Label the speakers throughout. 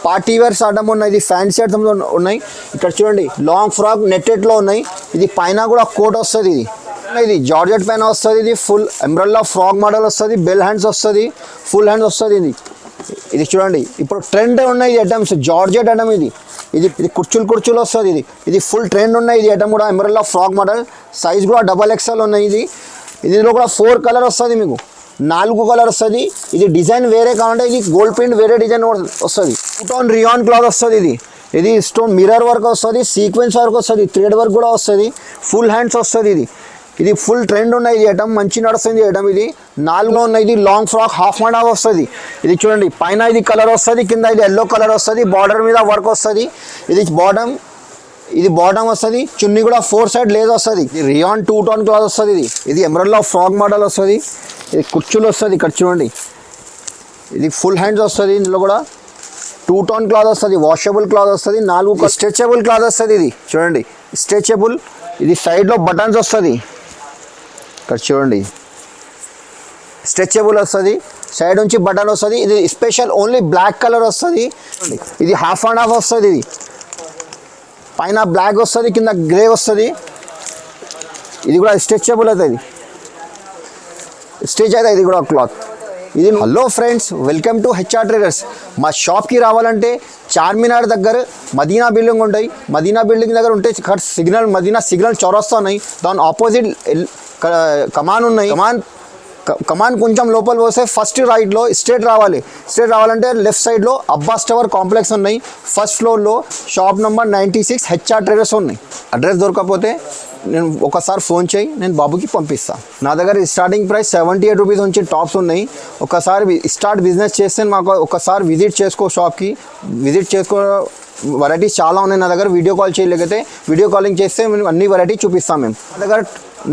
Speaker 1: Party wears item ఉన్నాయి, ఇది fancy items ఉన్నాయి. ఇక్కడ చూడండి లాంగ్ ఫ్రాక్ నెట్టెడ్లో ఉన్నాయి. ఇది పైన కూడా కోట్ వస్తుంది. ఇది జార్జెట్ పైన వస్తుంది. ఇది ఫుల్ ఎంబ్రెల్లా ఫ్రాక్ మోడల్ వస్తుంది. బెల్ హ్యాండ్స్ వస్తుంది, ఫుల్ హ్యాండ్స్ వస్తుంది. ఇది చూడండి ఇప్పుడు ట్రెండ్ ఉన్నాయి ఈ ఐటమ్స్. జార్జెట్ ఐటమ్ ఇది కుర్చీలు వస్తుంది. ఇది ఫుల్ ట్రెండ్ ఉన్నాయి. ఇది ఐటమ్ కూడా ఎంబ్రెల్లా ఫ్రాక్ మోడల్. సైజ్ కూడా XXL ఉన్నాయి. ఇందులో కూడా 4 కలర్ వస్తుంది, మీకు 4 కలర్ వస్తుంది. ఇది డిజైన్ వేరే కావాలంటే ఇది గోల్డ్ ప్రింట్ వేరే డిజైన్ వస్తుంది. టోన్ రియాన్ క్లాత్ వస్తుంది. ఇది స్టోన్ మిర్రర్ వర్క్ వస్తుంది, సీక్వెన్స్ వర్క్ వస్తుంది, థ్రెడ్ వర్క్ కూడా వస్తుంది, ఫుల్ హ్యాండ్స్ వస్తుంది. ఇది ఫుల్ ట్రెండ్ ఉన్నాయి. ఇది ఐటమ్ మంచి నడుస్తుంది ఐటమ్. ఇది 4లో ఉన్నాయి. ఇది long frock half and half వస్తుంది. ఇది చూడండి పైన ఇది కలర్ వస్తుంది, కింద ఇది ఎల్లో కలర్ వస్తుంది, బార్డర్ మీద వర్క్ వస్తుంది. ఇది బాటమ్ వస్తుంది. చున్నీ కూడా 4 సైడ్ లేస్ వస్తుంది. ఇది రియాన్ 2 టోన్ క్లాత్ వస్తుంది. ఇది ఎంబ్రెల్లా ఫ్రాక్ మోడల్ వస్తుంది. ఇది కుర్చీలు వస్తుంది. ఇక్కడ చూడండి ఇది ఫుల్ హ్యాండ్స్ వస్తుంది. ఇందులో కూడా 2 టోన్ క్లాత్ వస్తుంది, వాషబుల్ క్లాత్ వస్తుంది. 4 స్ట్రెచబుల్ క్లాత్ వస్తుంది. ఇది చూడండి స్ట్రెచబుల్. ఇది సైడ్లో బటన్స్ వస్తుంది. ఇక్కడ చూడండి స్ట్రెచబుల్ వస్తుంది, సైడ్ నుంచి బటన్ వస్తుంది. ఇది స్పెషల్ ఓన్లీ బ్లాక్ కలర్ వస్తుంది. ఇది హాఫ్ అండ్ హాఫ్ వస్తుంది. ఇది పైన బ్లాక్ వస్తుంది, కింద గ్రే వస్తుంది. ఇది కూడా స్ట్రెచబుల్ అవుతుంది, స్టిచ్ అవుతుంది. ఇది కూడా cloth. Hello friends, welcome to HR traders. మా షాప్కి రావాలంటే చార్మినార్ దగ్గర మదీనా బిల్డింగ్ ఉంటాయి. మదీనా బిల్డింగ్ దగ్గర ఉంటే మదీనా సిగ్నల్ చౌరస్తా ఉన్నాయి. దాని ఆపోజిట్ కమాన్ ఉన్నాయి. కమాన్ కొంచెం లోపల పోస్తే ఫస్ట్ రైట్లో స్ట్రేట్ రావాలంటే లెఫ్ట్ సైడ్లో అబ్బాస్ టవర్ కాంప్లెక్స్ ఉన్నాయి. ఫస్ట్ ఫ్లోర్లో షాప్ నెంబర్ 96 HR ట్రేడర్స్ ఉన్నాయి. అడ్రస్ దొరకకపోతే నేను ఒకసారి ఫోన్ చేయి, నేను బాబుకి పంపిస్తాను. నా దగ్గర స్టార్టింగ్ ప్రైస్ 78 రూపీస్ నుంచి టాప్స్ ఉన్నాయి. ఒకసారి స్టార్ట్ బిజినెస్ చేస్తే మాకు ఒకసారి విజిట్ చేసుకో, షాప్కి విజిట్ చేసుకో. వెరైటీస్ చాలా ఉన్నాయి నా దగ్గర. వీడియో కాల్ చేయలేకపోతే వీడియో కాలింగ్ చేస్తే మేము అన్ని వెరైటీ చూపిస్తాం. మేము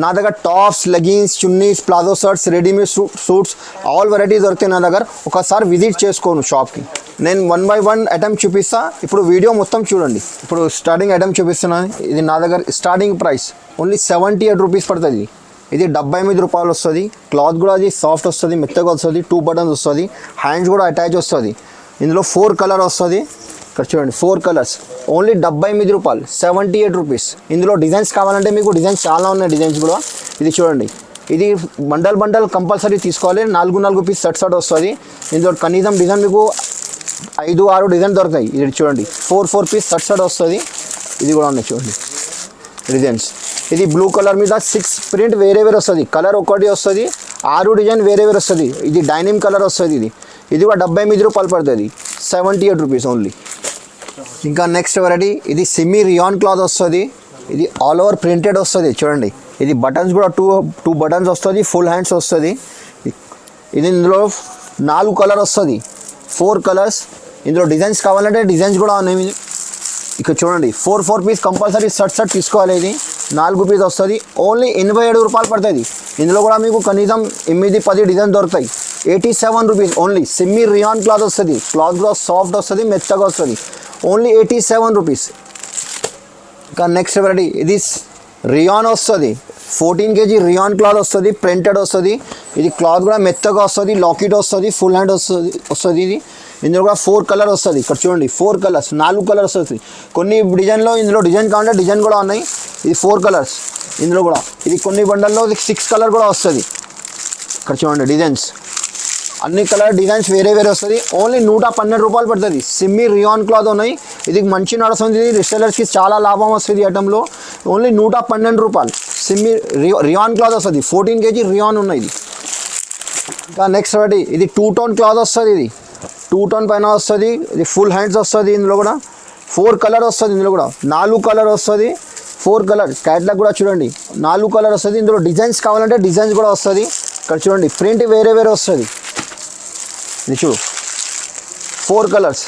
Speaker 1: నా దగ్గర tops, leggings, chunnis, palazzo shirts, readymade suits all varieties దొరుకుతాయి నా దగ్గర. ఒకసారి విజిట్ చేసుకోను షాప్కి. నేను 1 by 1 ఐటమ్ చూపిస్తా. ఇప్పుడు వీడియో మొత్తం చూడండి. ఇప్పుడు స్టార్టింగ్ ఐటమ్ చూపిస్తున్నాను. ఇది నా దగ్గర స్టార్టింగ్ ప్రైస్ ఓన్లీ 78 రూపీస్ పడుతుంది. ఇది 78 రూపాయలు వస్తుంది. క్లాత్ కూడా అది సాఫ్ట్ వస్తుంది, మెత్తగా వస్తుంది. 2 బటన్స్ వస్తుంది, హ్యాండ్స్ కూడా అటాచ్ వస్తుంది. ఇందులో 4 కలర్ వస్తుంది. ఇక్కడ చూడండి 4 కలర్స్ ఓన్లీ 78 రూపాయలు, 78 రూపీస్. ఇందులో డిజైన్స్ కావాలంటే మీకు డిజైన్స్ చాలా ఉన్నాయి. డిజైన్స్ కూడా ఇది చూడండి. ఇది బండల్ కంపల్సరీ తీసుకోవాలి. 4 పీస్ సెట్ వస్తుంది. ఇందులో కనీసం డిజైన్ మీకు 5-6 డిజైన్ దొరుకుతాయి. ఇది చూడండి 4 పీస్ సెట్ వస్తుంది. ఇది కూడా ఉన్నాయి చూడండి డిజైన్స్. ఇది బ్లూ కలర్ మీద 6 ప్రింట్ వేరే వస్తుంది. కలర్ ఒకటి వస్తుంది, 6 డిజైన్ వేరే వస్తుంది. ఇది డైనిమ్ కలర్ వస్తుంది. ఇది కూడా 78 రూపాయలు పడుతుంది, 78 రూపీస్ ఓన్లీ. ఇంకా నెక్స్ట్ వెరైటీ ఇది సెమీ రియాన్ క్లాత్ వస్తుంది. ఇది ఆల్ ఓవర్ ప్రింటెడ్ వస్తుంది. చూడండి ఇది బటన్స్ కూడా 2 బటన్స్ వస్తుంది, ఫుల్ హ్యాండ్స్ వస్తుంది. ఇది ఇందులో 4 కలర్ వస్తుంది, 4 కలర్స్. ఇందులో డిజైన్స్ కావాలంటే డిజైన్స్ కూడా ఉన్నాయి. ఇక్కడ చూడండి 4 పీస్ కంపల్సరీ సెట్ తీసుకోవాలి. ఇది 4 పీస్ వస్తుంది. ఓన్లీ 87 రూపాయలు పడుతుంది. ఇందులో కూడా మీకు కనీసం 8-10 డిజైన్ దొరుకుతాయి. 87 rupees only. Semi rayon cloth వస్తుంది. క్లాత్ కూడా సాఫ్ట్ వస్తుంది, మెత్తగా వస్తుంది. Only 87 rupees. ఇంకా నెక్స్ట్ వెరైటీ ఇది రియాన్ వస్తుంది. 14 kg రియాన్ క్లాత్ వస్తుంది, ప్రింటెడ్ వస్తుంది. ఇది క్లాత్ కూడా మెత్తగా వస్తుంది, లాకెట్ వస్తుంది, ఫుల్ హ్యాండ్ వస్తుంది. ఇది ఇందులో కూడా 4 కలర్ వస్తుంది. ఇక్కడ చూడండి 4 కలర్స్, 4 కలర్స్ వస్తుంది. కొన్ని డిజైన్లో ఇందులో డిజైన్ కావాలంటే డిజైన్ కూడా ఉన్నాయి. ఇది 4 కలర్స్ ఇందులో కూడా. ఇది కొన్ని బండల్లో 6 కలర్ కూడా వస్తుంది. ఇక్కడ చూడండి డిజైన్స్, అన్ని కలర్ డిజైన్స్ వేరే వస్తుంది. ఓన్లీ 112 రూపాయలు పడుతుంది. సెమీ రియాన్ క్లాత్ ఉన్నాయి. ఇది మంచి నడుస్తుంది. రిటైలర్స్కి చాలా లాభం వస్తుంది. ఐటెంలో ఓన్లీ 112 రూపాయలు సెమీ రియాన్ క్లాత్ వస్తుంది. 14 kg రియాన్ ఉన్నాయి. ఇది ఇంకా నెక్స్ట్ వెరైటీ ఇది 2 టోన్ క్లాత్ వస్తుంది. ఇది 2 టోన్ పైన వస్తుంది. ఇది ఫుల్ హ్యాండ్స్ వస్తుంది. ఇందులో కూడా 4 కలర్ వస్తుంది. ఇందులో కూడా 4 కలర్ వస్తుంది, 4 కలర్. క్యాట్లాగ్ కూడా చూడండి 4 కలర్ వస్తుంది. ఇందులో డిజైన్స్ కావాలంటే డిజైన్స్ కూడా వస్తుంది. ఇక్కడ చూడండి ప్రింట్ వేరే వస్తుంది. ఇది చూడు 4 కలర్స్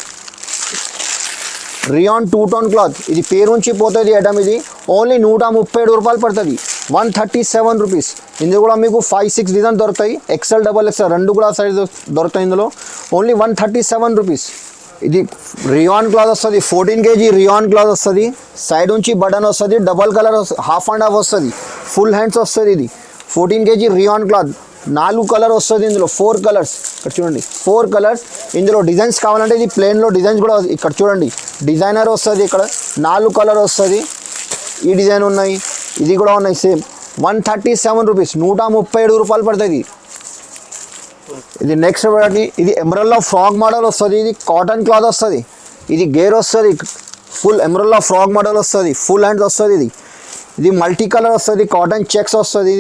Speaker 1: రియాన్ 2 టోన్ క్లాత్. ఇది పేరు నుంచి పోతుంది ఐటమ్. ఇది ఓన్లీ 137 రూపాయలు పడుతుంది, 137 రూపీస్. ఇందులో కూడా మీకు 5-6 డిజైన్ దొరుకుతాయి. XL, XXL రెండు కూడా సైజ్ దొరుకుతాయి. ఇందులో ఓన్లీ 137 రూపీస్. ఇది రియాన్ క్లాత్ వస్తుంది. 14 kg రియాన్ క్లాత్ వస్తుంది. సైడ్ నుంచి బటన్ వస్తుంది, double colour half and half వస్తుంది, ఫుల్ హ్యాండ్స్ వస్తుంది. ఇది 14 kg రియాన్ క్లాత్ 4 కలర్ వస్తుంది ఇందులో, 4 కలర్స్. ఇక్కడ చూడండి 4 కలర్స్. ఇందులో డిజైన్స్ కావాలంటే ఇది ప్లెయిన్లో డిజైన్స్ కూడా ఇక్కడ చూడండి డిజైనర్ వస్తుంది. ఇక్కడ 4 కలర్ వస్తుంది. ఈ డిజైన్ ఉన్నాయి, ఇది కూడా ఉన్నాయి సేమ్. 137 రూపీస్, 137 రూపాయలు పడుతుంది. ఇది నెక్స్ట్ వెరైటీ, ఇది ఎమరల్లా ఫ్రాక్ మోడల్ వస్తుంది. ఇది కాటన్ క్లాత్ వస్తుంది. ఇది గేర్ వస్తుంది, ఫుల్ ఎమరల్లా ఫ్రాక్ మోడల్ వస్తుంది, ఫుల్ హ్యాండ్స్ వస్తుంది. ఇది మల్టీ కలర్ వస్తుంది, కాటన్ చెక్స్ వస్తుంది.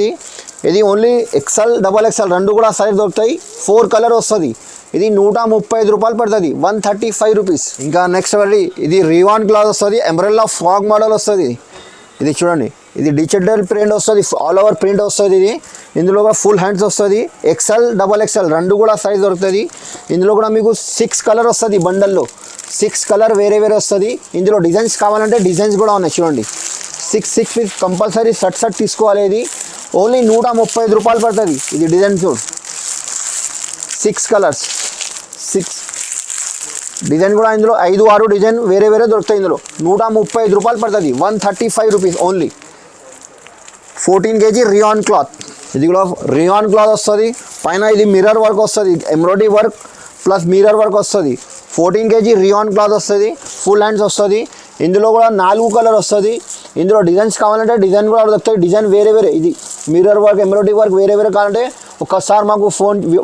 Speaker 1: ఇది ఓన్లీ XL, XXL రెండు కూడా సైజ్ దొరుకుతాయి. 4 కలర్ వస్తుంది. ఇది 135 రూపాయలు పడుతుంది, 135 రూపీస్. ఇంకా నెక్స్ట్ వెరైటీ, ఇది రివాన్ క్లాత్ వస్తుంది, ఎమరల్లా ఫ్రాక్ మోడల్ వస్తుంది. ఇది చూడండి, ఇది డిజిటల్ ప్రింట్ వస్తుంది, ఆల్ ఓవర్ ప్రింట్ వస్తుంది. ఇందులో కూడా ఫుల్ హ్యాండ్స్ వస్తుంది. XL, XXL రెండు కూడా సైజ్ దొరుకుతుంది. ఇందులో కూడా మీకు 6 కలర్ వస్తుంది బండల్లో, 6 కలర్ వేరే వేరే వస్తుంది. ఇందులో డిజైన్స్ కావాలంటే డిజైన్స్ కూడా ఉన్నాయి చూడండి. 6 పీస్ కంపల్సరీ సెట్ తీసుకోవాలి. ఇది ఓన్లీ 135 రూపాయలు పడుతుంది. ఇది డిజైన్ చూడు, 6 కలర్స్, 6 డిజైన్ కూడా ఇందులో 5-6 డిజైన్ వేరే వేరే దొరుకుతాయి. ఇందులో 135 రూపాయలు పడుతుంది, 135 rupees only. 14 kg rayon cloth. ఇది కూడా రియాన్ క్లాత్ వస్తుంది. పైన ఇది మిర్రర్ వర్క్ వస్తుంది, embroidery work plus mirror work వస్తుంది. 14 kg రియాన్ క్లాత్ వస్తుంది, ఫుల్ హ్యాండ్స్ వస్తుంది. ఇందులో కూడా 4 కలర్ వస్తుంది. ఇందులో డిజైన్స్ కావాలంటే డిజైన్ కూడా దొరుకుతాయి. డిజైన్ వేరే వేరే, ఇది మిర్రర్ వర్క్, ఎంబ్రాయిడరీ వర్క్ వేరే వేరే కావాలంటే ఒక్కసారి మాకు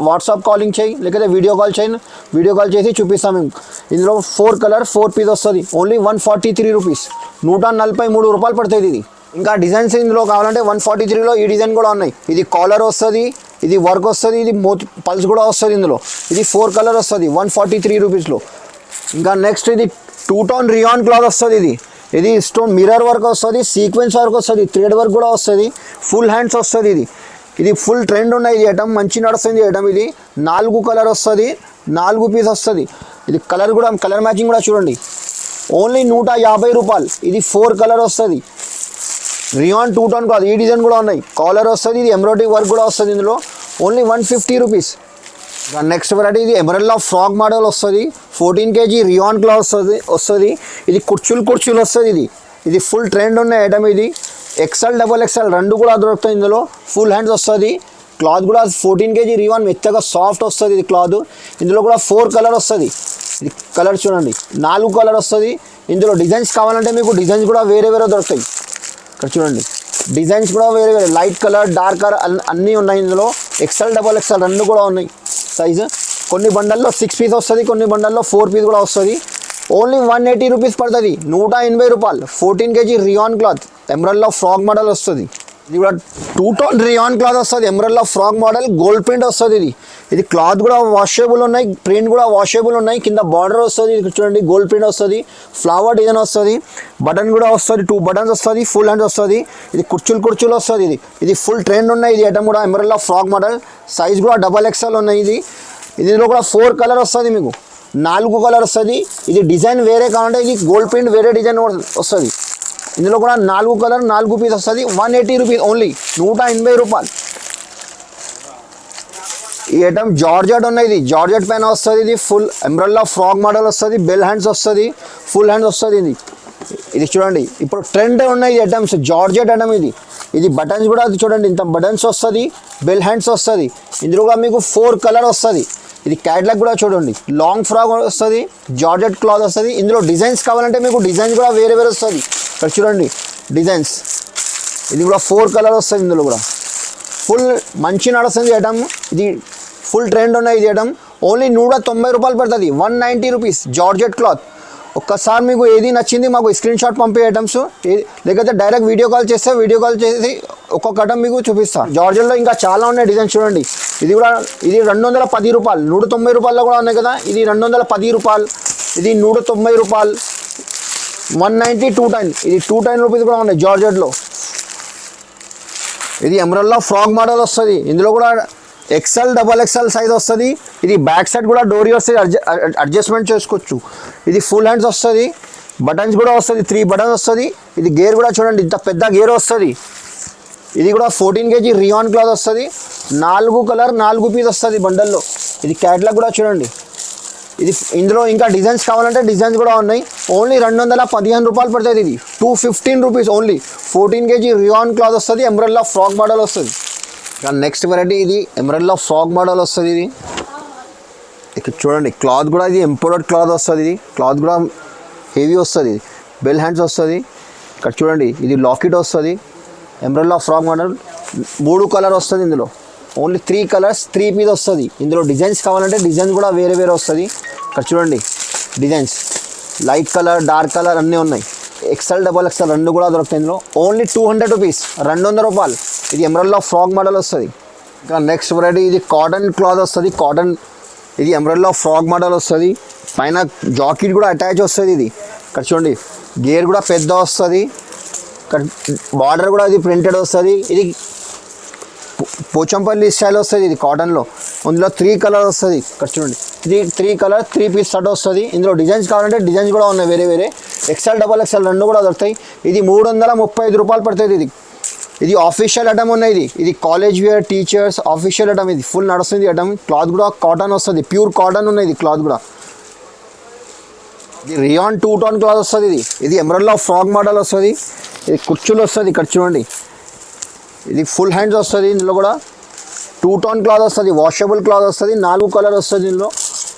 Speaker 1: వాట్సాప్ కాలింగ్ చేయి, లేకపోతే వీడియో కాల్ చేయండి. వీడియో కాల్ చేసి చూపిస్తాం మేము. ఇందులో 4 కలర్ 4 పీస్ వస్తుంది. ఓన్లీ 143 రూపీస్, 143 రూపాయలు పడుతుంది. ఇది ఇంకా డిజైన్స్ ఇందులో కావాలంటే 143లో ఈ డిజైన్ కూడా ఉన్నాయి. ఇది కాలర్ వస్తుంది, ఇది వర్క్ వస్తుంది, ఇది పల్స్ కూడా వస్తుంది. ఇందులో ఇది 4 కలర్ వస్తుంది, 143 రూపీస్లో. ఇంకా నెక్స్ట్ ఇది 2 టోన్ రియాన్ క్లాత్ వస్తుంది. ఇది స్టోన్ మిర్రర్ వర్క్ వస్తుంది, సీక్వెన్స్ వర్క్ వస్తుంది, థ్రెడ్ వర్క్ కూడా వస్తుంది, ఫుల్ హ్యాండ్స్ వస్తుంది. ఇది ఫుల్ ట్రెండ్ ఉన్నాయి. ఇది ఐటమ్ మంచి నడుస్తుంది. ఐటమ్ ఇది 4 కలర్ వస్తుంది, 4 పీస్ వస్తుంది. ఇది కలర్ కూడా కలర్ మ్యాచింగ్ కూడా చూడండి, ఓన్లీ 150 రూపాయలు. ఇది 4 కలర్ వస్తుంది. రియాన్ 2 టోన్ కాదు, ఈ డిజైన్ కూడా ఉన్నాయి. కాలర్ వస్తుంది, ఇది ఎంబ్రాయిడరీ వర్క్ కూడా వస్తుంది. ఇందులో ఓన్లీ 150 రూపీస్. నెక్స్ట్ వెరైటీ, ఇది ఎమరల్లా ఫ్రాక్ మోడల్ వస్తుంది. 14 kg రియాన్ క్లాత్ వస్తుంది. ఇది కుర్చీలు వస్తుంది. ఇది ఫుల్ ట్రెండ్ ఉన్న ఐటమ్. ఇది XL, XXL రెండు కూడా దొరుకుతాయి. ఇందులో ఫుల్ హ్యాండ్స్ వస్తుంది. క్లాత్ కూడా 14 kg రియాన్ మెత్తగా సాఫ్ట్ వస్తుంది. ఇది క్లాత్. ఇందులో కూడా 4 కలర్ వస్తుంది. ఇది కలర్ చూడండి, 4 కలర్ వస్తుంది. ఇందులో డిజైన్స్ కావాలంటే మీకు డిజైన్స్ కూడా వేరే వేరే దొరుకుతాయి. ఇక్కడ చూడండి డిజైన్స్ కూడా వేరే వేరే, లైట్ కలర్, డార్క్ కలర్ అన్నీ ఉన్నాయి. ఇందులో XL, XXL రెండు కూడా ఉన్నాయి సైజు. కొన్ని బండల్లో 6 పీస్ వస్తుంది, కొన్ని బండల్లో 4 పీస్ కూడా వస్తుంది. ఓన్లీ 180 రూపీస్ పడుతుంది, 180 రూపాయలు. 14 kg రియాన్ క్లాత్, ఎమరల్లా ఫ్రాక్ మోడల్ వస్తుంది. ఇది కూడా 2 టోన్ రియాన్ క్లాత్ వస్తుంది, ఎమరల్లా ఫ్రాక్ మోడల్, గోల్డ్ ప్రింట్ వస్తుంది. ఇది క్లాత్ కూడా వాషబుల్ ఉన్నాయి, ప్రింట్ కూడా వాషబుల్ ఉన్నాయి. కింద బార్డర్ వస్తుంది, ఇది చూడండి గోల్డ్ ప్రింట్ వస్తుంది, ఫ్లవర్ డిజైన్ వస్తుంది, బటన్ కూడా వస్తుంది, 2 బటన్స్ వస్తుంది, ఫుల్ హ్యాండ్స్ వస్తుంది. ఇది కుర్చీలు వస్తుంది. ఇది ఫుల్ ట్రెండ్ ఉన్నాయి. ఇది ఐటమ్ కూడా ఎమరల్లా ఫ్రాక్ మోడల్, సైజ్ కూడా XXL ఉన్నాయి. ఇందులో కూడా 4 కలర్ వస్తుంది, మీకు 4 కలర్ వస్తుంది. ఇది డిజైన్ వేరే కావాలంటే ఇది గోల్డ్ ప్రింట్ వేరే డిజైన్ వస్తుంది. ఇందులో కూడా 4 కలర్ 4 పీస్ వస్తుంది, 180 రూపీస్ ఓన్లీ, 180 రూపాయలు. ఈ ఐటమ్ జార్జెట్ ఉన్నాయి. ఇది జార్జెట్ పైన వస్తుంది. ఇది ఫుల్ ఎంబ్రెల్లా ఫ్రాక్ మోడల్ వస్తుంది, బెల్ హ్యాండ్స్ వస్తుంది, ఫుల్ హ్యాండ్స్ వస్తుంది. ఇది చూడండి ఇప్పుడు ట్రెండ్ ఉన్నాయి ఈ ఐటమ్స్, జార్జెట్ ఐటమ్. ఇది బటన్స్ కూడా అది చూడండి, ఇంత బటన్స్ వస్తుంది, బెల్ హ్యాండ్స్ వస్తుంది. ఇందులో కూడా మీకు 4 కలర్ వస్తుంది. ఇది క్యాట్లాగ్ కూడా చూడండి, లాంగ్ ఫ్రాక్ వస్తుంది, జార్జెట్ క్లాత్ వస్తుంది. ఇందులో డిజైన్స్ కావాలంటే మీకు డిజైన్స్ కూడా వేరే వేరే వస్తుంది. ఇక్కడ చూడండి డిజైన్స్, ఇది కూడా 4 కలర్ వస్తుంది. ఇందులో కూడా ఫుల్ మంచి నడుస్తుంది ఐటమ్. ఇది ఫుల్ ట్రెండ్ ఉన్నాయి. ఇది ఐటమ్ ఓన్లీ 190 రూపాయలు పడుతుంది, 190 రూపీస్, జార్జెట్ క్లాత్. ఒక్కసారి మీకు ఏది నచ్చింది మాకు స్క్రీన్ షాట్ పంపే ఐటమ్స్, లేకపోతే డైరెక్ట్ వీడియో కాల్ చేస్తే వీడియో కాల్ చేసి ఒక్కొక్క ఐటమ్ మీకు చూపిస్తాను. జార్జెట్లో ఇంకా చాలా ఉన్నాయి డిజైన్స్ చూడండి. ఇది 210 రూపాయలు, 190 రూపాయల్లో కూడా ఉన్నాయి కదా. ఇది 210 రూపాయలు, ఇది 190 రూపాయలు, 190, 210. ఇది 210 రూపీస్ కూడా ఉన్నాయి జార్జెట్లో. ఇది ఎమరల్లా ఫ్రాక్ మోడల్ వస్తుంది. ఇందులో కూడా XL, XXL సైజ్ వస్తుంది. ఇది బ్యాక్ సైడ్ కూడా డోరీ వస్తుంది, అడ్జస్ట్మెంట్ చేసుకోవచ్చు. ఇది ఫుల్ హ్యాండ్స్ వస్తుంది, బటన్స్ కూడా వస్తుంది, 3 బటన్స్ వస్తుంది. ఇది గేర్ కూడా చూడండి, ఇంత పెద్ద గేర్ వస్తుంది. ఇది కూడా 14 kg రియాన్ క్లాత్ వస్తుంది, 4 కలర్ 4 పీస్ వస్తుంది బండల్లో. ఇది క్యాట్లాగ్ కూడా చూడండి. ఇందులో ఇంకా డిజైన్స్ కావాలంటే డిజైన్స్ కూడా ఉన్నాయి. ఓన్లీ 215 రూపాయలు పడుతుంది. ఇది 215 rupees only. 14 kg rayon cloth వస్తుంది, ఎంబ్రెల్లా ఫ్రాక్ మోడల్ వస్తుంది. నెక్స్ట్ వెరైటీ ఇది ఎమరల్డ్లో ఫ్రాక్ మోడల్ వస్తుంది. ఇది ఇక్కడ చూడండి, క్లాత్ కూడా ఇది ఎంపోర్టెడ్ క్లాత్ వస్తుంది. ఇది క్లాత్ కూడా హెవీ వస్తుంది. ఇది బెల్ హ్యాండ్స్ వస్తుంది. ఇక్కడ చూడండి, ఇది లాకెట్ వస్తుంది. ఎమరల్డ్లో ఫ్రాక్ మోడల్ 3 కలర్ వస్తుంది. ఇందులో ఓన్లీ 3 కలర్స్ 3 పీస్ వస్తుంది. ఇందులో డిజైన్స్ కావాలంటే డిజైన్స్ కూడా వేరే వేరే వస్తుంది. ఇక్కడ చూడండి designs, light colour, dark colour అన్నీ ఉన్నాయి. XL, XXL రెండు కూడా దొరుకుతాయి. ఇందులో ఓన్లీ 200 రూపీస్, 200 రూపాయలు. ఇది ఎమరల్డ్లో ఫ్రాక్ మోడల్ వస్తుంది. ఇంకా నెక్స్ట్ వెరైటీ ఇది కాటన్ క్లాత్ వస్తుంది. కాటన్, ఇది ఎమరల్డ్లో ఫ్రాక్ మోడల్ వస్తుంది. పైన జాకెట్ కూడా అటాచ్ వస్తుంది. ఇది ఇక్కడ చూడండి, గేర్ కూడా పెద్ద వస్తుంది. ఇక్కడ బార్డర్ కూడా ఇది ప్రింటెడ్ వస్తుంది. ఇది పోచంపల్లి స్టైల్ వస్తుంది. ఇది కాటన్లో ఇందులో 3 కలర్ వస్తుంది. ఇక్కడ చూడండి, 3 కలర్ 3 పీస్ షర్ట్ వస్తుంది. ఇందులో డిజైన్స్ కావాలంటే డిజైన్స్ కూడా ఉన్నాయి వేరే వేరే. XL, XXL రెండు కూడా దొరుకుతాయి. ఇది 335 రూపాయలు పడుతుంది. ఇది ఆఫీషియల్ ఐటమ్ ఉన్నాయి. ఇది college wear, teachers official item. ఇది ఫుల్ నడుస్తుంది ఐటమ్. క్లాత్ కూడా కాటన్ వస్తుంది, ప్యూర్ కాటన్ ఉన్నాయి. ఇది క్లాత్ కూడా ఇది రియాన్ 2 టోన్ క్లాత్ వస్తుంది. ఇది ఎమరల్డ్లో ఫ్రాక్ మోడల్ వస్తుంది. ఇది కుర్చీలు వస్తుంది. ఇక్కడ చూడండి, ఇది ఫుల్ హ్యాండ్స్ వస్తుంది. ఇందులో కూడా 2 టోన్ క్లాత్ వస్తుంది, వాషబుల్ క్లాత్ వస్తుంది. 4 కలర్ వస్తుంది.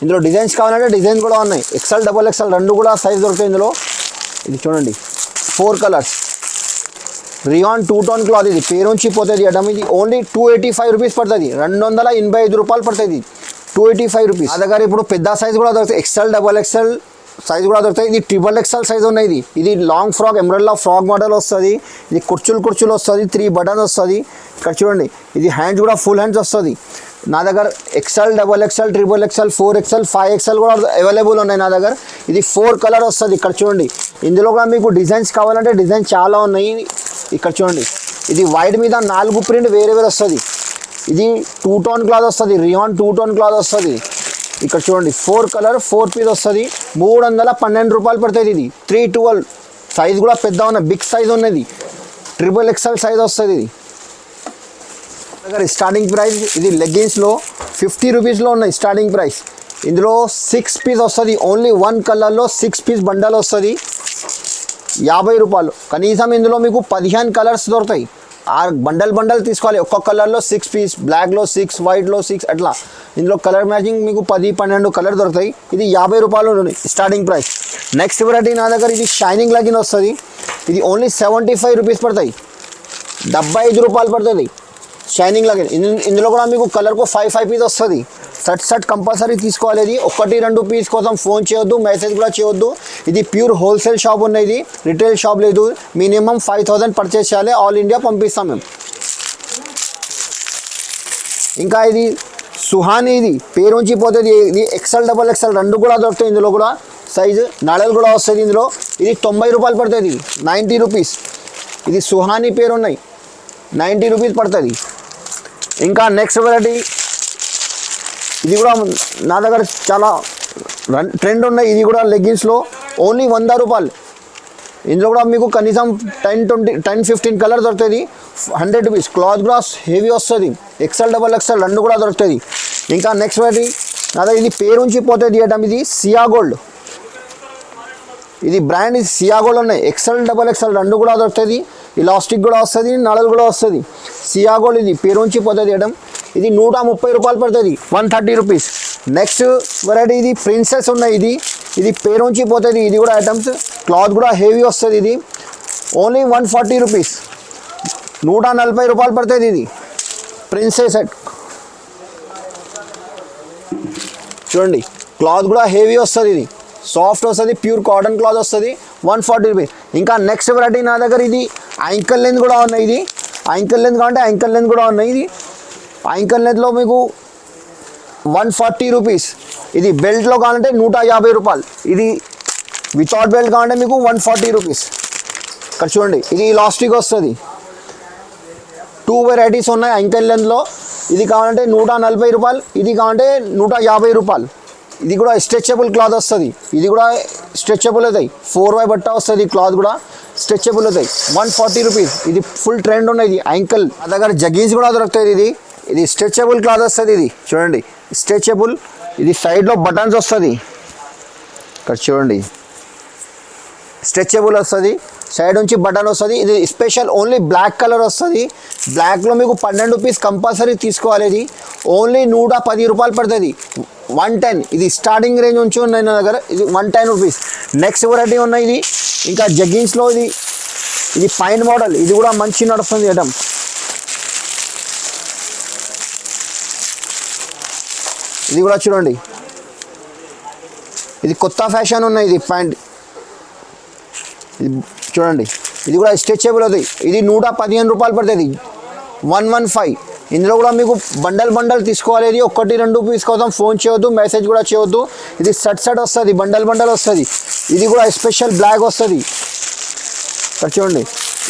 Speaker 1: ఇందులో డిజైన్స్ కావాలంటే డిజైన్ కూడా ఉన్నాయి. XL, XXL రెండు కూడా సైజ్ దొరుకుతాయి ఇందులో. ఇది చూడండి, 4 కలర్స్. Rayon 2 tone cloth. ఇది పేరుంచి పోతుంది ఐటమ్. ఇది ఓన్లీ 285 రూపీస్ పడుతుంది. 285 రూపాయలు పడుతుంది. 285 రూపీస్. నా దగ్గర ఇప్పుడు పెద్ద సైజ్ కూడా దొరుకుతాయి. XL, XXL సైజ్ కూడా దొరుకుతాయి. ఇది XXL సైజ్ ఉన్నాయి. ఇది లాంగ్ ఫ్రాక్, ఎమరల్డ్లో ఫ్రాక్ మోడల్ వస్తుంది. ఇది కుర్చీలు వస్తుంది. 3 బటన్ వస్తుంది. ఇక్కడ చూడండి, ఇది హ్యాండ్స్ కూడా ఫుల్ హ్యాండ్స్ వస్తుంది. నా దగ్గర XL, XXL, XXL, 4XL, 5XL కూడా అవైలబుల్ ఉన్నాయి నా దగ్గర. ఇది 4 కలర్ వస్తుంది. ఇక్కడ చూడండి, ఇందులో కూడా మీకు డిజైన్స్ కావాలంటే డిజైన్ చాలా ఉన్నాయి. ఇక్కడ చూడండి, ఇది వైట్ మీద 4 ప్రింట్ వేరే వేరే వస్తుంది. ఇది 2 టోన్ క్లాత్ వస్తుంది. రియాన్ 2 టోన్ క్లాత్ వస్తుంది. ఇక్కడ చూడండి, 4 కలర్ 4 పీస్ వస్తుంది. 312 రూపాయలు పడుతుంది. ఇది 312 సైజ్ కూడా పెద్ద ఉన్న బిగ్ సైజ్ ఉన్నది. XXL సైజ్ వస్తుంది. ఇది దగ్గర స్టార్టింగ్ ప్రైస్, ఇది లెగ్గిన్స్లో 50 రూపీస్లో ఉన్నాయి స్టార్టింగ్ ప్రైస్. ఇందులో 6 పీస్ వస్తుంది. ఓన్లీ 1 కలర్లో 6 పీస్ బండల్ వస్తుంది. 50 రూపాయలు. కనీసం ఇందులో మీకు 15 కలర్స్ దొరుకుతాయి. ఆ బండల్ తీసుకోవాలి. ఒక్కొక్క కలర్లో 6 పీస్, బ్లాక్లో 6, వైట్లో 6 అట్లా. ఇందులో కలర్ మ్యాచింగ్ మీకు 10-12 కలర్ దొరుకుతాయి. ఇది 50 రూపాయలు స్టార్టింగ్ ప్రైస్. నెక్స్ట్ వెరైటీ నా దగ్గర ఇది షైనింగ్ లెగిన్ వస్తుంది. ఇది ఓన్లీ 75 రూపీస్ పడతాయి. 75 రూపాయలు పడుతుంది షైనింగ్ లెగిన్. ఇందులో కూడా మీకు కలర్కు 5 పీస్ వస్తుంది. షర్ట్ కంపల్సరీ తీసుకోవాలి. ఇది 1-2 పీస్ కోసం ఫోన్ చేయొద్దు, మెసేజ్ కూడా చేయొద్దు. ఇది ప్యూర్ హోల్సేల్ షాప్ ఉన్నది, రిటైల్ షాప్ లేదు. మినిమం 5000 పర్చేస్ చేయాలి. ఆల్ ఇండియా పంపిస్తాం మేము. ఇంకా ఇది సుహానీ, ఇది పేరుంచి పోతుంది. ఇది XL, XXL రెండు కూడా దొరుకుతాయి. ఇందులో కూడా సైజు నడలు కూడా వస్తుంది. ఇందులో ఇది 90 రూపాయలు పడుతుంది. 90 రూపీస్. ఇది సుహానీ పేరు ఉన్నాయి, 90 రూపీస్ పడుతుంది. ఇంకా నెక్స్ట్ వెరైటీ ఇది కూడా నా దగ్గర చాలా ట్రెండ్ ఉన్నాయి. ఇది కూడా లెగ్గిన్స్లో ఓన్లీ 100 రూపాయలు. ఇందులో కూడా మీకు కనీసం 10-15 కలర్ దొరుకుతుంది. 100 రూపీస్. క్లాత్ కూడా హెవీ వస్తుంది. XL, XXL రెండు కూడా దొరుకుతుంది. ఇంకా నెక్స్ట్ వెరైటీ నా దగ్గర ఇది పేరుంచి పోతుంది ఐటమ్. ఇది సియా గోల్డ్. ఇది బ్రాండ్, ఇది సియా గోల్డ్ ఉన్నాయి. XL, XXL రెండు కూడా దొరుకుతుంది. ఇలాస్టిక్ కూడా వస్తుంది, నడలు కూడా వస్తుంది. సియా గోల్డ్ ఇది పేరుంచి పోతుంది ఐటమ్. ఇది 130 రూపాయలు పడుతుంది. 130 రూపీస్. నెక్స్ట్ వెరైటీ ఇది ప్రిన్సెస్ ఉన్నాయి. ఇది పేరుంచి పోతుంది. ఇది కూడా ఐటమ్స్, క్లాత్ కూడా హెవీ వస్తుంది. ఇది ఓన్లీ 140 రూపీస్. 140 రూపాయలు పడుతుంది. ఇది ప్రిన్సెస్ సెట్. చూడండి, క్లాత్ కూడా హెవీ వస్తుంది. ఇది సాఫ్ట్ వస్తుంది, ప్యూర్ కాటన్ క్లాత్ వస్తుంది. 140 రూపీస్. ఇంకా నెక్స్ట్ వెరైటీ నా దగ్గర ఇది యాంకల్ లెంత్ కూడా ఉన్నాయి. ఇది యాంకల్ లెంత్ కావాలంటే యాంకల్ లెంత్ కూడా ఉన్నాయి. ఇది యాంకల్ లెంత్లో మీకు 140 రూపీస్. ఇది బెల్ట్లో కావాలంటే 150 రూపాయలు. ఇది వితౌట్ బెల్ట్ కావాలంటే మీకు 140 రూపీస్. ఇక్కడ చూడండి, ఇది ఇలాస్టిక్ వస్తుంది. 2 వెరైటీస్ ఉన్నాయి యాంకల్ లెంత్లో. ఇది కావాలంటే 140 రూపాయలు. ఇది కావాలంటే 150 రూపాయలు. ఇది కూడా స్ట్రెచబుల్ క్లాత్ వస్తుంది. ఇది కూడా స్ట్రెచబుల్ అవుతాయి. 4x బట్ట వస్తుంది. క్లాత్ కూడా స్ట్రెచబుల్ అవుతాయి. 140 రూపీస్. ఇది ఫుల్ ట్రెండ్ ఉన్నది. యాంకల్ నా దగ్గర జగ్గిన్స్ కూడా దొరుకుతాయి. ఇది స్ట్రెచబుల్ క్లాత్ వస్తుంది. ఇది చూడండి, స్ట్రెచబుల్. ఇది సైడ్లో బటన్స్ వస్తుంది. ఇక్కడ చూడండి, స్ట్రెచబుల్ వస్తుంది. సైడ్ నుంచి బటన్ వస్తుంది. ఇది స్పెషల్ ఓన్లీ బ్లాక్ కలర్ వస్తుంది. బ్లాక్లో మీకు 12 పీస్ కంపల్సరీ తీసుకోవాలి. ఇది ఓన్లీ 110 రూపాయలు పడుతుంది. 110 ఇది స్టార్టింగ్ రేంజ్ నుంచి ఉన్నాయి నా దగ్గర. ఇది 110 రూపీస్. నెక్స్ట్ వెరైటీ ఉన్నాయి ఇది ఇంకా జగ్గిన్స్లో. ఇది పైన్ మోడల్. ఇది కూడా మంచి నడుస్తుంది ఐటమ్. ఇది కూడా చూడండి, ఇది కొత్త ఫ్యాషన్ ఉన్నాయి. ఇది ప్యాంట్ ఇది చూడండి, ఇది కూడా స్ట్రెచబుల్ అవుతుంది. ఇది 115 రూపాయలు పడుతుంది. 115. ఇందులో కూడా మీకు బండల్ తీసుకోవాలి. ఇది 1-2 పీస్ కోసం ఫోన్ చేయొద్దు, మెసేజ్ కూడా చేయొద్దు. ఇది సెట్ వస్తుంది, బండల్ వస్తుంది. ఇది కూడా స్పెషల్ బ్లాక్ వస్తుంది. ఇక్కడ చూడండి,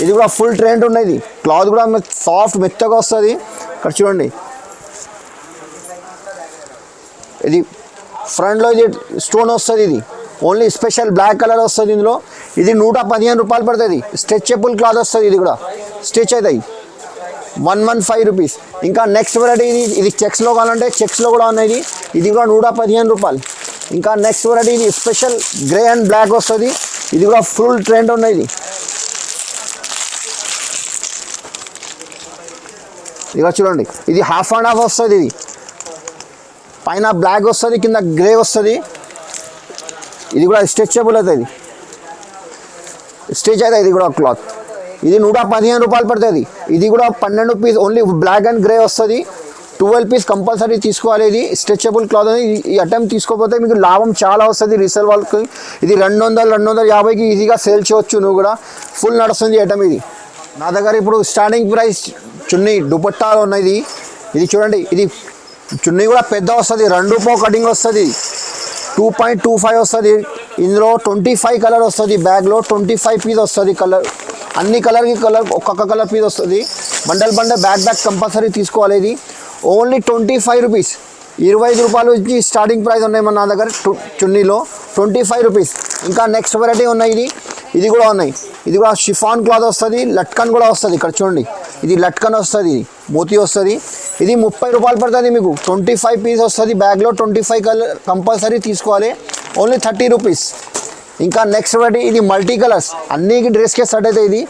Speaker 1: ఇది కూడా ఫుల్ ట్రెండ్ ఉన్నది. క్లాత్ కూడా సాఫ్ట్ మెత్తగా వస్తుంది. ఇక్కడ చూడండి, ఇది ఫ్రంట్లో ఇది స్టోన్ వస్తుంది. ఇది ఓన్లీ స్పెషల్ బ్లాక్ కలర్ వస్తుంది ఇందులో. ఇది 115 రూపాయలు పడుతుంది. స్ట్రెచబుల్ క్లాత్ వస్తుంది. ఇది కూడా స్టిచ్ అవుతాయి. 115 రూపీస్. ఇంకా నెక్స్ట్ వెరైటీ ఇది చెక్స్లో కావాలంటే చెక్స్లో కూడా ఉన్నాయి. ఇది కూడా 115 రూపాయలు. ఇంకా నెక్స్ట్ వెరైటీ ఇది స్పెషల్ గ్రే అండ్ బ్లాక్ వస్తుంది. ఇది కూడా ఫుల్ ట్రెండ్ ఉన్నది. ఇక చూడండి, ఇది హాఫ్ అండ్ హాఫ్ వస్తుంది. ఇది పైన బ్లాక్ వస్తుంది, కింద గ్రే వస్తుంది. ఇది కూడా స్ట్రెచబుల్ అవుతుంది, స్టిచ్ అవుతుంది. ఇది కూడా క్లాత్. ఇది 115 రూపాయలు పడుతుంది. ఇది కూడా 12 piece only black and grey వస్తుంది. 12 పీస్ కంపల్సరీ తీసుకోవాలి. ఇది స్ట్రెచబుల్ క్లాత్. ఈ ఐటమ్ తీసుకోకపోతే మీకు లాభం చాలా వస్తుంది రీసేల్ వాళ్ళకి. ఇది 200-250కి ఈజీగా సేల్ చేయవచ్చు. నువ్వు కూడా ఫుల్ నడుస్తుంది ఐటమ్. ఇది నా దగ్గర ఇప్పుడు స్టార్టింగ్ ప్రైస్ చున్నీ దుపట్టాలు ఉన్నాయి. ఇది చూడండి, ఇది చున్నీ కూడా పెద్ద వస్తుంది. 2 కటింగ్ వస్తుంది. 2.25 వస్తుంది. ఇందులో 25 కలర్ వస్తుంది. బ్యాగ్లో 25 పీస్ వస్తుంది. కలర్ అన్ని కలర్కి ఒక్కొక్క కలర్ పీస్ వస్తుంది. బండల్ బ్యాగ్ కంపల్సరీ తీసుకోవాలి. ఇది ఓన్లీ 25 రూపీస్. 25 రూపాయలు నుంచి స్టార్టింగ్ ప్రైస్ ఉన్నాయి మన నా దగ్గర చున్నీలో. 25 రూపీస్. ఇంకా నెక్స్ట్ వెరైటీ ఉన్నాయి. ఇది కూడా ఉన్నాయి. ఇది కూడా షిఫాన్ క్లాత్ వస్తుంది. లట్కన్ కూడా వస్తుంది. ఇక్కడ చూడండి, ఇది లట్కన్ వస్తుంది. ఇది మోతీ వస్తుంది. ఇది 30 రూపాయలు పడుతుంది మీకు. 25 పీస్ వస్తుంది. బ్యాగ్లో 25 కలర్ కంపల్సరీ తీసుకోవాలి. Only 30 rupees. ఇంకా నెక్స్ట్ వెరైటీ ఇది మల్టీ కలర్స్. అన్ని డ్రెస్కే సెట్ అవుతాయి.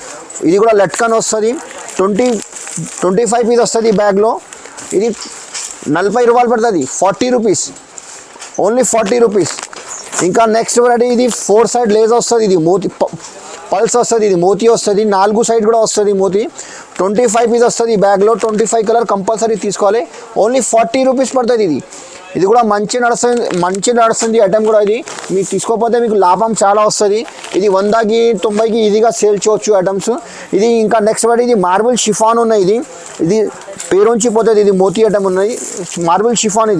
Speaker 1: ఇది కూడా లట్కన్ వస్తుంది. 25 పీస్ వస్తుంది బ్యాగ్లో. ఇది 40 రూపాయలు పడుతుంది. 40 రూపీస్. Only 40 rupees. ఇంకా నెక్స్ట్ వెరైటీ ఇది 4 సైడ్ లేస్ వస్తుంది. ఇది మోతీ పల్స్ వస్తుంది. ఇది మోతీ వస్తుంది. 4 సైడ్ కూడా వస్తుంది మోతీ. 25 పీస్ వస్తుంది బ్యాగ్లో. 25 కలర్ కంపల్సరీ తీసుకోవాలి. ఓన్లీ 40 రూపీస్ పడుతుంది. ఇది కూడా మంచి నడుస్తుంది ఐటమ్ కూడా. ఇది మీకు తీసుకోకపోతే మీకు లాభం చాలా వస్తుంది. ఇది 100కి 90కి ఈజీగా సేల్ చేయవచ్చు ఐటమ్స్. ఇది ఇంకా నెక్స్ట్ వెరైటీ ఇది మార్బుల్ షిఫాన్ ఉన్నాయి. ఇది పేరుంచి పోతుంది. ఇది మోతీ ఐటమ్ ఉన్నాయి. Marble chiffon.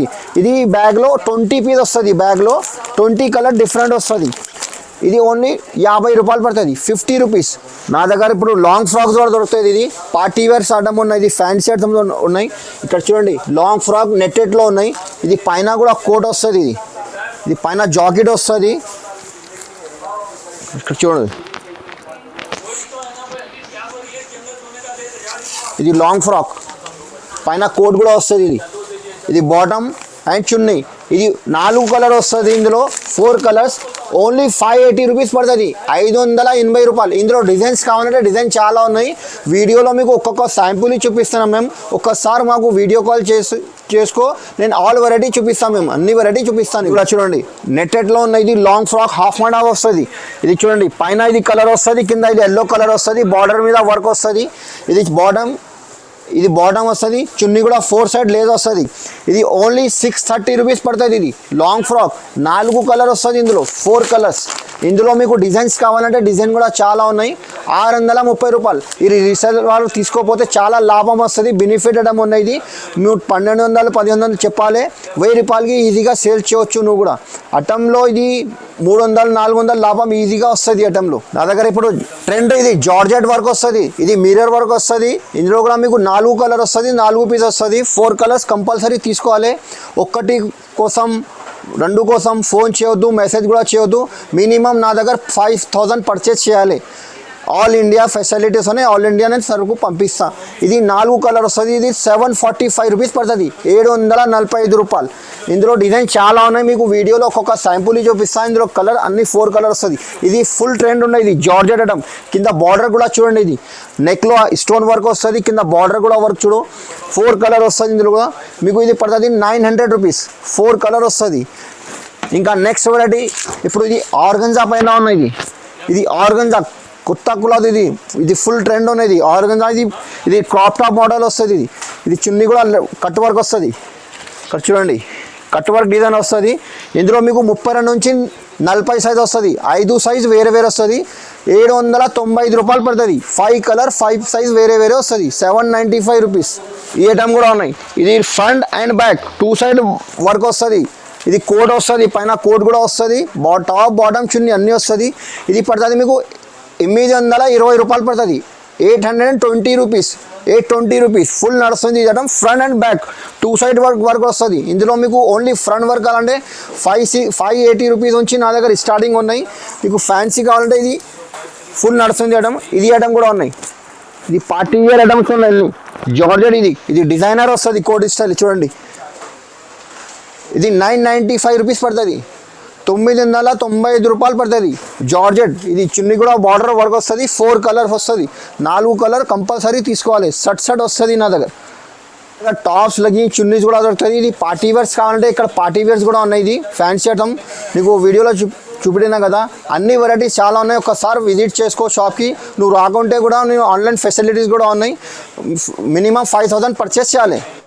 Speaker 1: ఇది బ్యాగ్లో 20 పీస్ వస్తుంది. బ్యాగ్లో 20 కలర్ డిఫరెంట్ వస్తుంది. ఇది ఓన్లీ 50 రూపాయలు పడుతుంది. 50 రూపీస్. నా దగ్గర ఇప్పుడు లాంగ్ ఫ్రాక్స్ కూడా దొరుకుతుంది. ఇది పార్టీ వేర్స్ ఐటమ్ ఉన్నాయి. ఇది ఫ్యాన్సీ ఐటమ్స్ ఉన్నాయి. ఇక్కడ చూడండి, లాంగ్ ఫ్రాక్ నెట్టెడ్లో ఉన్నాయి. ఇది పైన కూడా కోట్ వస్తుంది. ఇది పైన జాకెట్ వస్తుంది. ఇక్కడ చూడండి, ఇది లాంగ్ ఫ్రాక్ పైన కోట్ కూడా వస్తుంది. ఇది బాటమ్ అండ్ చున్నీ. ఇది 4 కలర్ వస్తుంది. ఇందులో 4 కలర్స్. ఓన్లీ 580 రూపీస్ పడుతుంది. 580 రూపాయలు. ఇందులో డిజైన్స్ కావాలంటే డిజైన్ చాలా ఉన్నాయి. వీడియోలో మీకు ఒక్కొక్క శాంపుల్ చూపిస్తున్నాం మేము. ఒక్కసారి మాకు వీడియో కాల్ చేసుకో, నేను ఆల్ వెరైటీ చూపిస్తాను. మేము అన్ని వెరైటీ చూపిస్తాను. ఇక్కడ చూడండి, నెట్టెడ్లో ఉన్న ఇది long frock half and half వస్తుంది. ఇది చూడండి, పైన ఇది కలర్ వస్తుంది, కింద ఇది ఎల్లో కలర్ వస్తుంది. బార్డర్ మీద వర్క్ వస్తుంది. ఇది బాటమ్ వస్తుంది. చున్నీ కూడా 4 సైడ్ లేస్ వస్తుంది. ఇది ఓన్లీ 630 రూపీస్ పడుతుంది. ఇది లాంగ్ ఫ్రాక్ 4 కలర్ వస్తుంది. ఇందులో 4 కలర్స్. ఇందులో మీకు డిజైన్స్ కావాలంటే డిజైన్ కూడా చాలా ఉన్నాయి. 630 రూపాయలు. ఇది రీసేల్ వాళ్ళు తీసుకోకపోతే చాలా లాభం వస్తుంది. బెనిఫిట్ ఐటమ్ ఉన్నాయి. ఇది నువ్వు 1200-1500 చెప్పాలి. 1000 రూపాయలకి ఈజీగా సేల్ చేయవచ్చు. నువ్వు కూడా ఐటంలో ఇది 300-400 లాభం ఈజీగా వస్తుంది ఐటంలో. నా దగ్గర ఇప్పుడు ట్రెండ్ ఇది జార్జెట్ వర్క్ వస్తుంది. ఇది మిర్రర్ వర్క్ వస్తుంది. ఇందులో కూడా మీకు 4 కలర్ వస్తుంది. 4 పీస్ వస్తుంది. 4 కలర్స్ కంపల్సరీ తీసుకోవాలి. 1 కోసం 2 కోసం ఫోన్ చేయొద్దు, మెసేజ్ కూడా చేయొద్దు. మినిమం నా దగ్గర 5000 పర్చేస్ చేయాలి. ఆల్ ఇండియా ఫెసిలిటీస్ ఉన్నాయి, ఆల్ ఇండియా నేను సరుకు పంపిస్తా. ఇది 4 కలర్ వస్తుంది, ఇది 745 రూపీస్ పడుతుంది, 745 రూపాయలు. ఇందులో డిజైన్ చాలా ఉన్నాయి, మీకు వీడియోలో ఒక్కొక్క శాంపుల్ చూపిస్తాను. ఇందులో కలర్ అన్ని 4 కలర్ వస్తుంది. ఇది ఫుల్ ట్రెండ్ ఉన్నాయి, ఇది జార్జెట్ ఐటమ్. కింద బార్డర్ కూడా చూడండి, ఇది నెక్లో స్టోన్ వర్క్ వస్తుంది, కింద బార్డర్ కూడా వర్క్ చూడు. 4 కలర్ వస్తుంది ఇందులో కూడా మీకు. ఇది పడుతుంది 900 రూపీస్, 4 కలర్ వస్తుంది. ఇంకా నెక్స్ట్ వెరైటీ ఇప్పుడు ఇది ఆర్గంజా పైన ఉన్నది. ఇది ఆర్గంజా కొత్త కులాది, ఇది ఫుల్ ట్రెండ్ ఉన్నది ఆర్గంజా. ఇది క్రాప్ టాప్ మోడల్ వస్తుంది. ఇది చున్నీ కూడా కట్ వర్క్ వస్తుంది. ఇక్కడ చూడండి, కట్ వర్క్ డిజైన్ వస్తుంది. ఇందులో మీకు 32 నుంచి 40 సైజ్ వస్తుంది, 5 సైజ్ వేరే వేరే వస్తుంది. 795 రూపాయలు పడుతుంది. 5 కలర్ 5 సైజ్ వేరే వేరే వస్తుంది, 795 రూపీస్. ఈ ఐటమ్ కూడా ఉన్నాయి. ఇది front and back 2 side work వస్తుంది. ఇది కోట్ వస్తుంది, పైన కోట్ కూడా వస్తుంది, టాప్ బాటమ్ చున్నీ అన్నీ వస్తుంది. ఇది పడుతుంది మీకు 820 రూపాయలు పడుతుంది, 820 రూపీస్, 820 రూపీస్. ఫుల్ నడుస్తుంది ఇది item. Front and back 2 side work వస్తుంది. ఇందులో మీకు ఓన్లీ ఫ్రంట్ వర్క్ కావాలంటే 580 రూపీస్ నుంచి నా దగ్గర స్టార్టింగ్ ఉన్నాయి. మీకు ఫ్యాన్సీ కావాలంటే ఇది ఫుల్ నడుస్తుంది ఐటమ్. ఇది ఐటమ్ కూడా ఉన్నాయి. ఇది పార్టీ వేర్ ఐటమ్స్ ఉన్నాయి, జార్జెట్. ఇది డిజైనర్ వస్తుంది, కోట్ స్టైల్ చూడండి. ఇది 995 రూపీస్ పడుతుంది, 995 రూపాయలు పడుతుంది, జార్జెట్. ఇది చున్నీ కూడా బార్డర్ వర్క్ వస్తుంది, 4 కలర్స్ వస్తుంది, 4 కలర్ కంపల్సరీ తీసుకోవాలి. షర్ట్ వస్తుంది నా దగ్గర. ఇక్కడ టాప్స్ లగి చున్నీస్ కూడా దొరుకుతుంది. ఇది పార్టీ వేర్స్ కావాలంటే ఇక్కడ పార్టీ వేర్స్ కూడా ఉన్నాయి. ఇది ఫ్యాన్సీ ఐటమ్ నీకు వీడియోలో చూపినా కదా. అన్ని వెరైటీస్ చాలా ఉన్నాయి, ఒకసారి విజిట్ చేసుకో షాప్కి. నువ్వు రాకుంటే కూడా నేను ఆన్లైన్ ఫెసిలిటీస్ కూడా ఉన్నాయి. మినిమం 5000 పర్చేస్ చేయాలి.